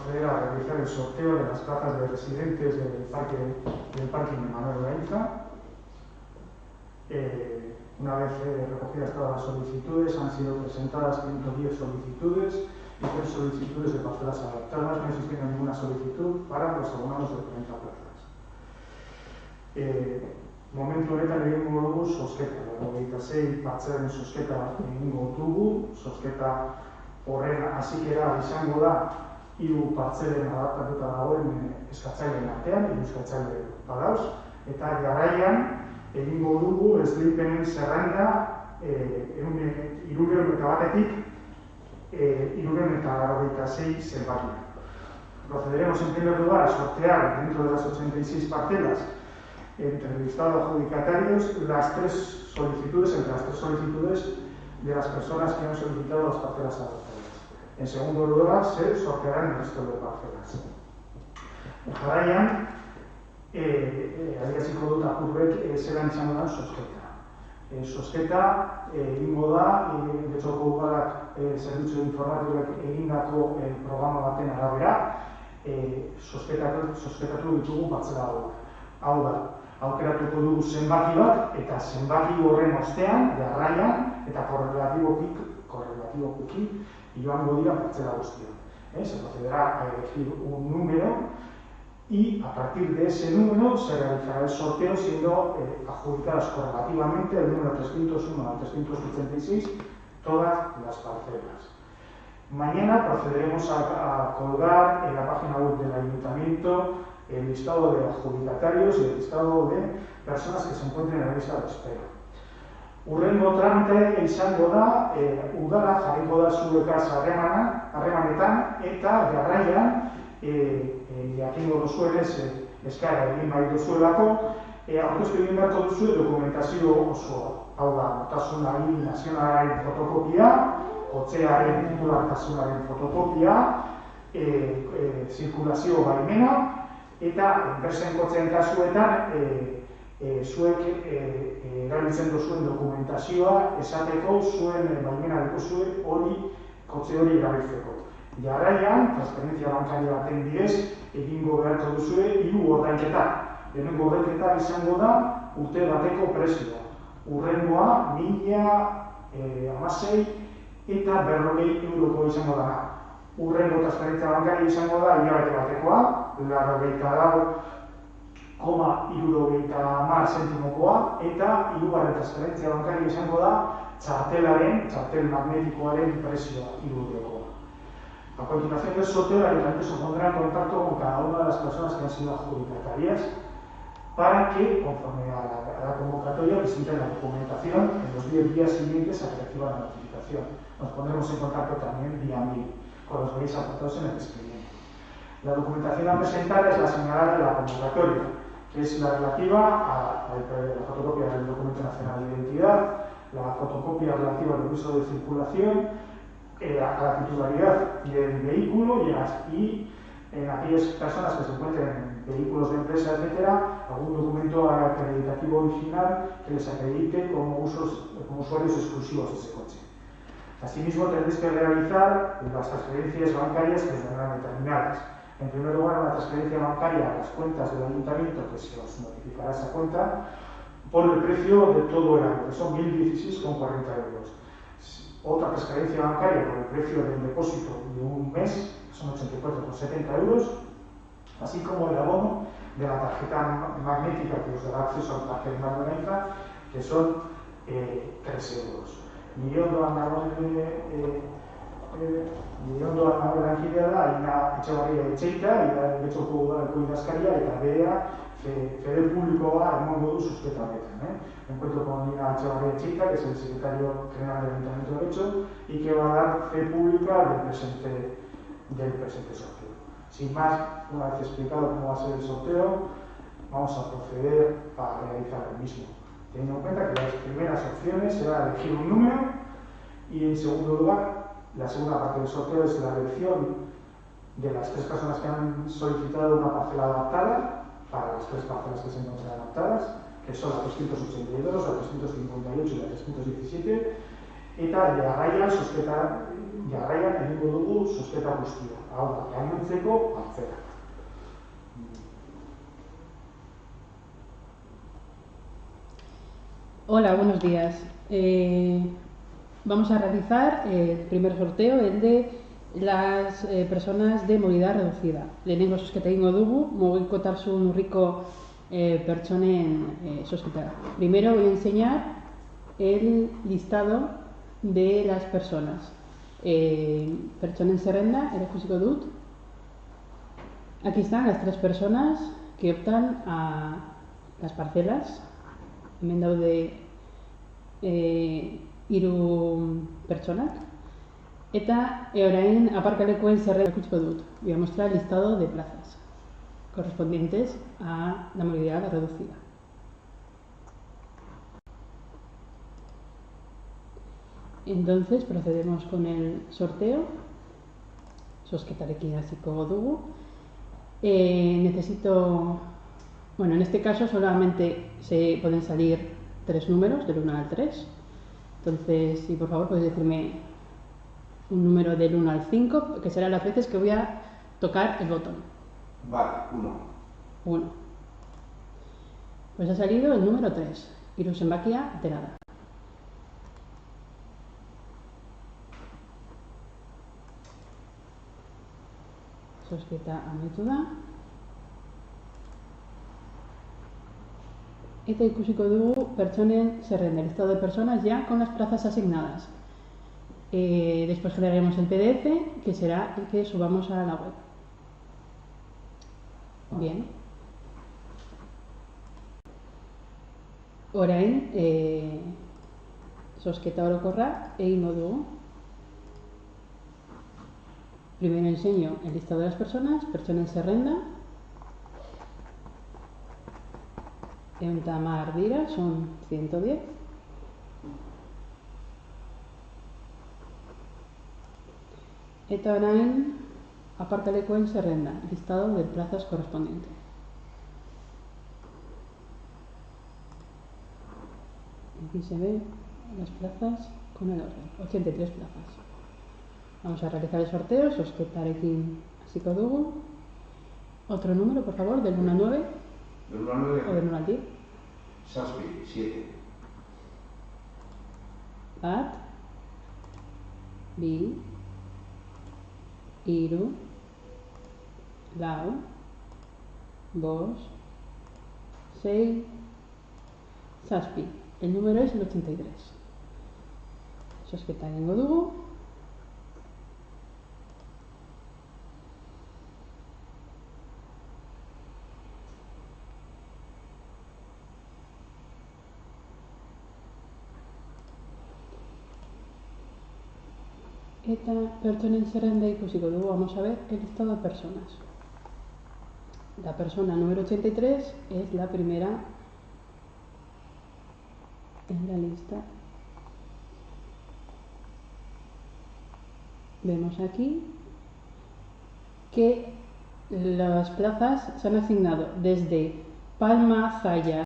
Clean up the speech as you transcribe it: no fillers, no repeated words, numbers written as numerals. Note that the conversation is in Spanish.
proceder a realizar el sorteo de las plazas de residentes del parking de Manuel Gainza. Una vez recogidas todas las solicitudes, han sido presentadas 110 solicitudes y 3 solicitudes de parcelas adaptadas, no existiendo ninguna solicitud para los abonados de 40 plazas. Momentu honetan egingo dugu zozketa, 26 partzelen zozketa egingo dugu, zozketa horren hasikera izango da 3 partzelen adaptatuta dagoen eskatzaileen artean, 3 eskatzaile badauz, eta jarraian egingo dugu esleipenen zerrenda 300 batetik 396 zenbakia. Procederemos en primer lugar a sortear dentro de las 86 parcelas entre el listado de adjudicatarios las 3 solicitudes, entre las 3 solicitudes de las personas que han solicitado las parcelas adaptadas. En segundo lugar, se sortearán el resto de parcelas. Jarraian, adiraziko dut apurbek zelan izango da zozketa. Zozketa egingo da, Getxoko Udalak zerbitzu informatikoak egindako programa baten arabera, zozketatu ditugu partzela hauek. Hau da, aukeratuko dugu zenbaki bat, eta zenbaki horren ostean, jarraian, eta korrelatiboki joango dira partzela guztiak. Se procederá a elegir un número y a partir de ese número se realizará el sorteo siendo adjudicadas correlativamente el número 301 al 386 todas las parcelas. Mañana procederemos a colgar en la página web del Ayuntamiento el listado de adjudicatarios y el listado de personas que se encuentren en la lista de espera. Hurrengo tramite izango da, udala jarriko da zuekaz harremanetan eta jarraian jakingo duzuenez eskara egin bai duzuelako, aurkeztu egin beharko duzue dokumentazio osoa. Hau da, notasun agiri nazionalaren fotokopia, kotxearen titulartasunaren fotokopia, zirkulazio baimena, eta enpresen kotxeen kasuetan zuek erabiltzen duzuen dokumentazioa esateko zuen baimena duzue kotxe hori erabiltzeko. Jarraian, transferentzia bankaria baten bidez, egingo beharko duzue 3 ordainketa. Lehenengo ordainketa izango da urte bateko prezioa. Hurrengoa 1016 eta 40 euroko izango da. Hurrengo transferentzia bankaria izango da hilabete batekoa, 84,70 zentimokoa, eta hirugarren transferentzia bankaria izango da txartel magnetikoaren prezioa 3 eurokoa. A continuación del sorteo, el Ayuntamiento se pondrá en contacto con cada una de las personas que han sido adjudicatarias para que, conforme a la convocatoria, presenten la documentación en los 10 días siguientes a que reciban la notificación. Nos pondremos en contacto también vía mail con los medios aportados en el expediente. La documentación a presentar es la señalada de la convocatoria, que es la relativa a la fotocopia del Documento Nacional de Identidad, la fotocopia relativa al uso de circulación, a la titularidad del vehículo y en aquellas personas que se encuentren en vehículos de empresa, etc., algún documento acreditativo original que les acredite como usuarios exclusivos de ese coche. Asimismo, tendréis que realizar las transferencias bancarias que os vendrán determinadas. En primer lugar, una transferencia bancaria a las cuentas del Ayuntamiento, que se os notificará esa cuenta, por el precio de todo el año, que son 1.016,40 euros. Otra transferencia bancaria por el precio del depósito de un mes, que son 84,70 euros, así como el abono de la tarjeta magnética que os dará acceso al parque de Manuel Gainza, que son 3 euros. Niondo lankidea da, Aina Etxebarria Etxeita, Getxoko Udaleko idazkaria eta berea fede publikoa emango du zuzketa honetan. Encuentro con Aina Etxebarria Etxeita, que es el secretario general del Ayuntamiento de Getxo, y que va a dar fe pública del presente sorteo. Sin más, una vez explicado cómo va a ser el sorteo, vamos a proceder a realizar el mismo. Teniendo en cuenta que las primeras opciones será elegir un número y, en segundo lugar, la segunda parte del sorteo es la elección de las 3 personas que han solicitado una parcela adaptada para las 3 parcelas que se encuentran adaptadas, que son la 382, la 358 y la 317, eta jarraian egingo dugu zozketa guztia. Hau da, gainontzeko atzera. Hola, buenos días. Vamos a realizar el primer sorteo, el de las personas de movilidad reducida. Lehenengo zozketa egingo dugu, mugikortasun urriko pertsonen zozketa. Primero voy a enseñar el listado de las personas. Pertsonen zerrenda, erakusiko dut. Aquí están las 3 personas que optan a las parcelas. Hemen daude 3 pertsonak. Eta orain aparkalekuen zerrenda erakutsiko dut. Voy a mostrar el listado de plazas correspondientes a la movilidad reducida. Entonces procedemos con el sorteo. Zozketarekin hasiko dugu. Bueno, en este caso solamente se pueden salir 3 números, del 1 al 3. Entonces, si por favor podéis decirme un número del 1 al 5, que serán las veces que voy a tocar el botón. Vale, 1. 1. Pues ha salido el número 3, hiru zenbakia atera da. Zozketa amaitu da. Eta ikusiko dugu pertsonen zerrenda, el listado de personas ya con las plazas asignadas. Después generaremos el PDF, que será el que subamos a la web. Bien. Orain, zozketa orokorra egingo dugu. Primero enseño el listado de las personas, pertsonen zerrenda. 110 dira, son 110. Eta orain aparkalekuen zerrenda, listado de plazas correspondiente. Aquí se ven las plazas con el orden, 83 plazas. Vamos a realizar el sorteo, zozketarekin hasiko dugu. Otro número, por favor, del 1 al 9. ¿Del 1 al 9? O del 1 al 10. Zazpi, 7. Bat, bi, hiru, lau, bost, sei, zazpi. El número es el 83. Zozketa egingo dugu. Eta pertsonen zerrenda ikusiko dugu. Vamos a ver el listado de personas. La persona número 83 es la primera en la lista. Vemos aquí que las plazas se han asignado desde Palma, Zaya,